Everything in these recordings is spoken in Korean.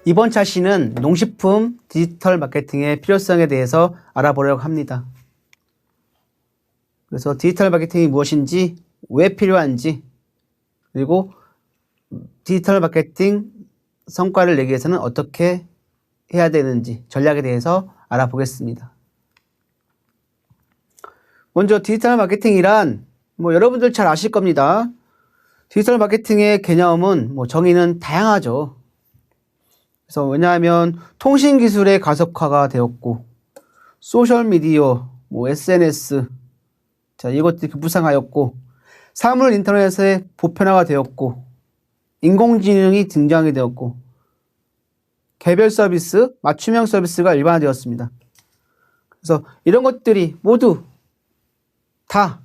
이번 차시는 농식품 디지털 마케팅의 필요성에 대해서 알아보려고 합니다. 그래서 디지털 마케팅이 무엇인지, 왜 필요한지, 그리고 디지털 마케팅 성과를 내기 위해서는 어떻게 해야 되는지 전략에 대해서 알아보겠습니다. 먼저 디지털 마케팅이란 여러분들 잘 아실 겁니다. 디지털 마케팅의 개념은 정의는 다양하죠. 그래서 왜냐하면 통신 기술의 가속화가 되었고 소셜 미디어, SNS 이것들이 급부상하였고 사물 인터넷의 보편화가 되었고 인공지능이 등장이 되었고 개별 서비스, 맞춤형 서비스가 일반화되었습니다. 그래서 이런 것들이 모두 다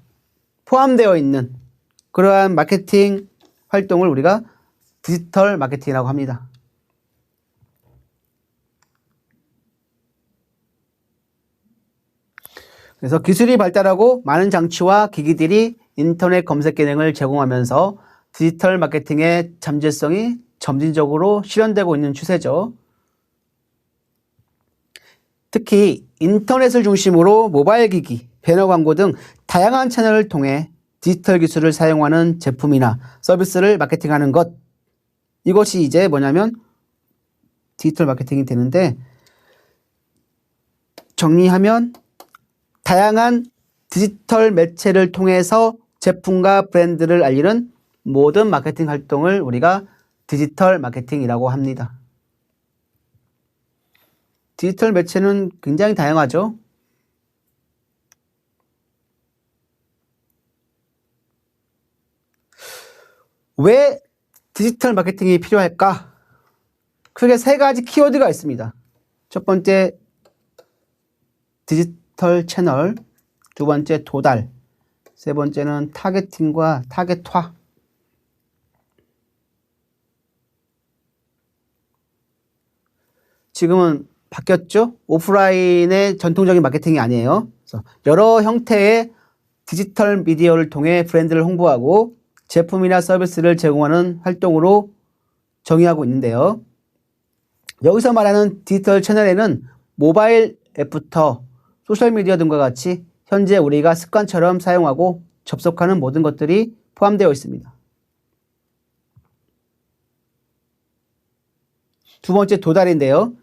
포함되어 있는 그러한 마케팅 활동을 우리가 디지털 마케팅이라고 합니다. 그래서 기술이 발달하고 많은 장치와 기기들이 인터넷 검색 기능을 제공하면서 디지털 마케팅의 잠재성이 점진적으로 실현되고 있는 추세죠. 특히 인터넷을 중심으로 모바일 기기, 배너 광고 등 다양한 채널을 통해 디지털 기술을 사용하는 제품이나 서비스를 마케팅하는 것, 이것이 이제 뭐냐면 디지털 마케팅이 되는데, 정리하면 다양한 디지털 매체를 통해서 제품과 브랜드를 알리는 모든 마케팅 활동을 우리가 디지털 마케팅이라고 합니다. 디지털 매체는 굉장히 다양하죠. 왜 디지털 마케팅이 필요할까? 크게 세 가지 키워드가 있습니다. 첫 번째, 디지털 채널. 두 번째, 도달. 세 번째는 타겟팅과 타겟화. 지금은 바뀌었죠? 오프라인의 전통적인 마케팅이 아니에요. 그래서 여러 형태의 디지털 미디어를 통해 브랜드를 홍보하고 제품이나 서비스를 제공하는 활동으로 정의하고 있는데요. 여기서 말하는 디지털 채널에는 모바일 앱부터 소셜미디어 등과 같이 현재 우리가 습관처럼 사용하고 접속하는 모든 것들이 포함되어 있습니다. 두 번째, 도달인데요.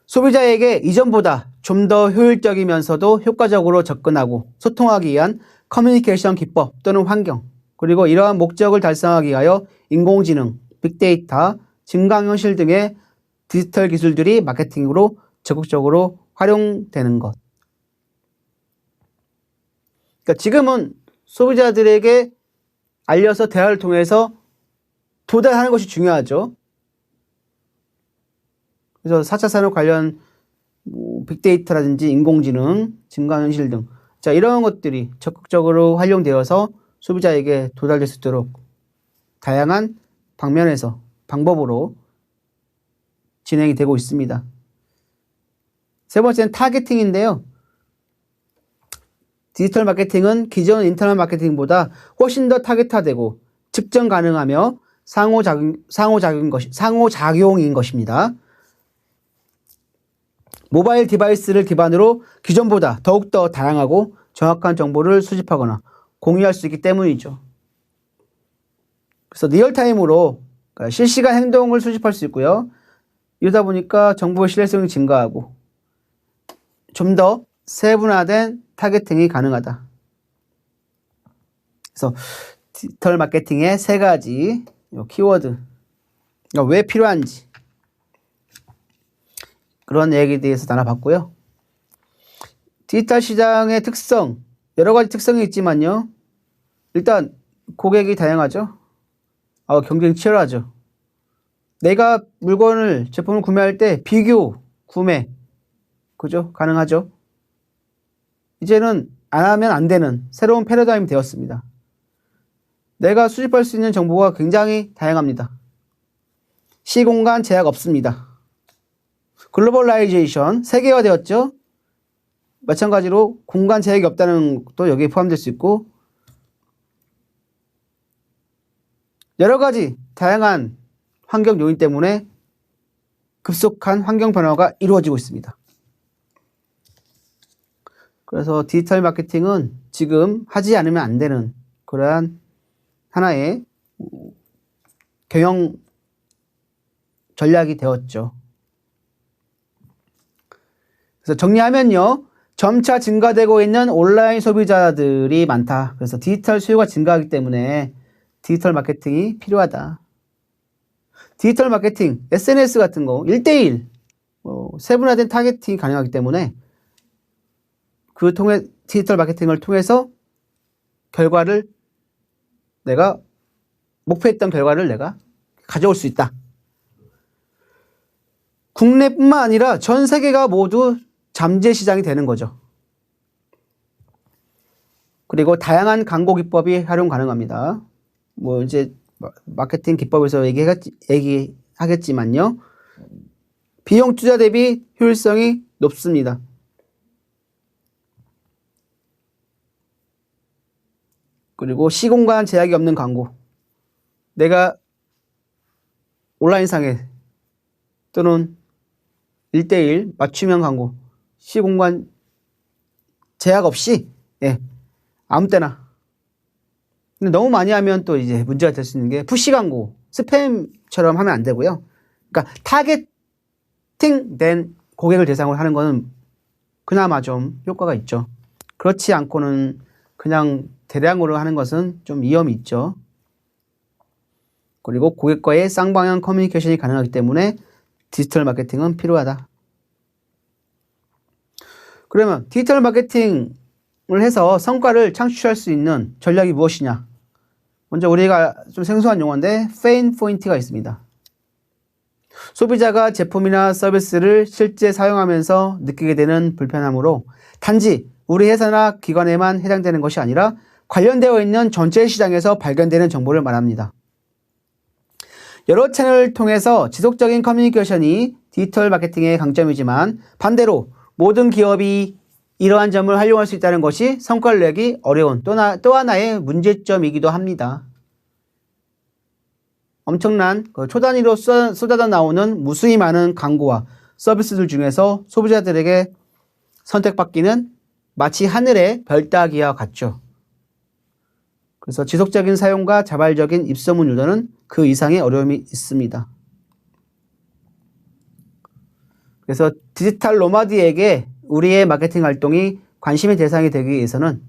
소비자에게 이전보다 좀 더 효율적이면서도 효과적으로 접근하고 소통하기 위한 커뮤니케이션 기법 또는 환경, 그리고 이러한 목적을 달성하기 위하여 인공지능, 빅데이터, 증강현실 등의 디지털 기술들이 마케팅으로 적극적으로 활용되는 것. 그러니까 지금은 소비자들에게 알려서 대화를 통해서 도달하는 것이 중요하죠. 그래서 4차 산업 관련 빅데이터라든지 인공지능, 증강현실 등 이런 것들이 적극적으로 활용되어서 소비자에게 도달될 수 있도록 다양한 방면에서 방법으로 진행이 되고 있습니다. 세 번째는 타겟팅인데요. 디지털 마케팅은 기존 인터넷 마케팅보다 훨씬 더 타겟화되고 측정 가능하며 상호작용인 것입니다. 모바일 디바이스를 기반으로 기존보다 더욱더 다양하고 정확한 정보를 수집하거나 공유할 수 있기 때문이죠. 그래서 리얼타임으로 실시간 행동을 수집할 수 있고요. 이러다 보니까 정보의 신뢰성이 증가하고 좀 더 세분화된 타겟팅이 가능하다. 그래서 디지털 마케팅의 세 가지 키워드, 왜 필요한지 그런 얘기에 대해서 나눠봤고요. 디지털 시장의 특성, 여러 가지 특성이 있지만요. 일단 고객이 다양하죠. 경쟁이 치열하죠. 내가 제품을 구매할 때 비교, 구매, 그죠? 가능하죠. 이제는 안 하면 안 되는 새로운 패러다임이 되었습니다. 내가 수집할 수 있는 정보가 굉장히 다양합니다. 시공간 제약 없습니다. 글로벌라이제이션, 세계화되었죠. 마찬가지로 공간 제약이 없다는 것도 여기에 포함될 수 있고, 여러 가지 다양한 환경 요인 때문에 급속한 환경 변화가 이루어지고 있습니다. 그래서 디지털 마케팅은 지금 하지 않으면 안 되는 그러한 하나의 경영 전략이 되었죠. 그래서 정리하면요. 점차 증가되고 있는 온라인 소비자들이 많다. 그래서 디지털 수요가 증가하기 때문에 디지털 마케팅이 필요하다. 디지털 마케팅, SNS 같은 거 1대1 세분화된 타겟팅이 가능하기 때문에 디지털 마케팅을 통해서 목표했던 결과를 내가 가져올 수 있다. 국내뿐만 아니라 전 세계가 모두 잠재 시장이 되는 거죠. 그리고 다양한 광고 기법이 활용 가능합니다. 이제 마케팅 기법에서 얘기하겠지만요. 비용 투자 대비 효율성이 높습니다. 그리고 시공간 제약이 없는 광고. 내가 온라인상에 또는 1대1 맞춤형 광고, 시공간 제약 없이 아무 때나. 근데 너무 많이 하면 또 이제 문제가 될 수 있는 게 푸시 광고, 스팸처럼 하면 안 되고요. 그러니까 타겟팅된 고객을 대상으로 하는 거는 그나마 좀 효과가 있죠. 그렇지 않고는 그냥 대량으로 하는 것은 좀 위험이 있죠. 그리고 고객과의 쌍방향 커뮤니케이션이 가능하기 때문에 디지털 마케팅은 필요하다. 그러면 디지털 마케팅을 해서 성과를 창출할 수 있는 전략이 무엇이냐? 먼저 우리가 좀 생소한 용어인데 페인 포인트가 있습니다. 소비자가 제품이나 서비스를 실제 사용하면서 느끼게 되는 불편함으로 단지 우리 회사나 기관에만 해당되는 것이 아니라 관련되어 있는 전체 시장에서 발견되는 정보를 말합니다. 여러 채널을 통해서 지속적인 커뮤니케이션이 디지털 마케팅의 강점이지만 반대로 모든 기업이 이러한 점을 활용할 수 있다는 것이 성과를 내기 어려운 또 하나의 문제점이기도 합니다. 엄청난 초단위로 쏟아져 나오는 무수히 많은 광고와 서비스들 중에서 소비자들에게 선택받기는 마치 하늘의 별 따기와 같죠. 그래서 지속적인 사용과 자발적인 입소문 유도는 그 이상의 어려움이 있습니다. 그래서 디지털 노마드에게 우리의 마케팅 활동이 관심의 대상이 되기 위해서는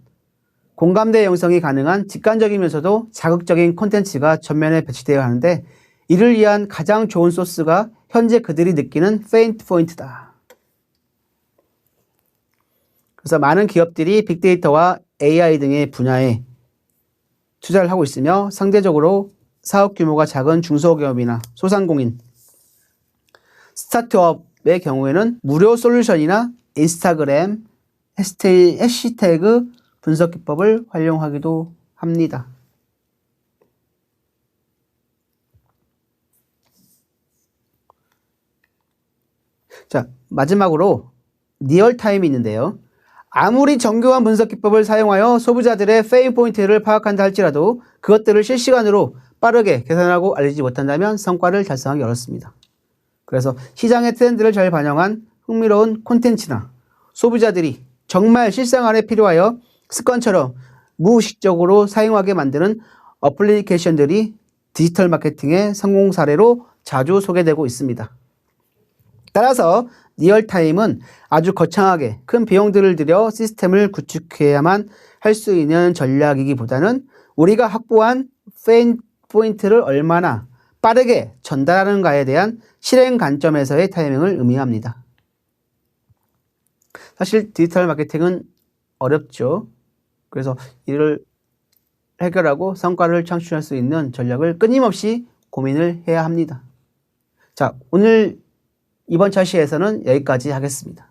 공감대 형성이 가능한 직관적이면서도 자극적인 콘텐츠가 전면에 배치되어야 하는데 이를 위한 가장 좋은 소스가 현재 그들이 느끼는 페인 포인트다. 그래서 많은 기업들이 빅데이터와 AI 등의 분야에 투자를 하고 있으며 상대적으로 사업 규모가 작은 중소기업이나 소상공인, 스타트업의 경우에는 무료 솔루션이나 인스타그램 해시태그 분석 기법을 활용하기도 합니다. 자, 마지막으로 리얼타임이 있는데요. 아무리 정교한 분석 기법을 사용하여 소비자들의 페인 포인트를 파악한다 할지라도 그것들을 실시간으로 빠르게 계산하고 알리지 못한다면 성과를 달성하기 어렵습니다. 그래서 시장의 트렌드를 잘 반영한 흥미로운 콘텐츠나 소비자들이 정말 실생활에 필요하여 습관처럼 무의식적으로 사용하게 만드는 어플리케이션들이 디지털 마케팅의 성공 사례로 자주 소개되고 있습니다. 따라서 리얼타임은 아주 거창하게 큰 비용들을 들여 시스템을 구축해야만 할 수 있는 전략이기보다는 우리가 확보한 페인 포인트를 얼마나 빠르게 전달하는가에 대한 실행 관점에서의 타이밍을 의미합니다. 사실 디지털 마케팅은 어렵죠. 그래서 이를 해결하고 성과를 창출할 수 있는 전략을 끊임없이 고민을 해야 합니다. 자, 오늘 이번 차시에서는 여기까지 하겠습니다.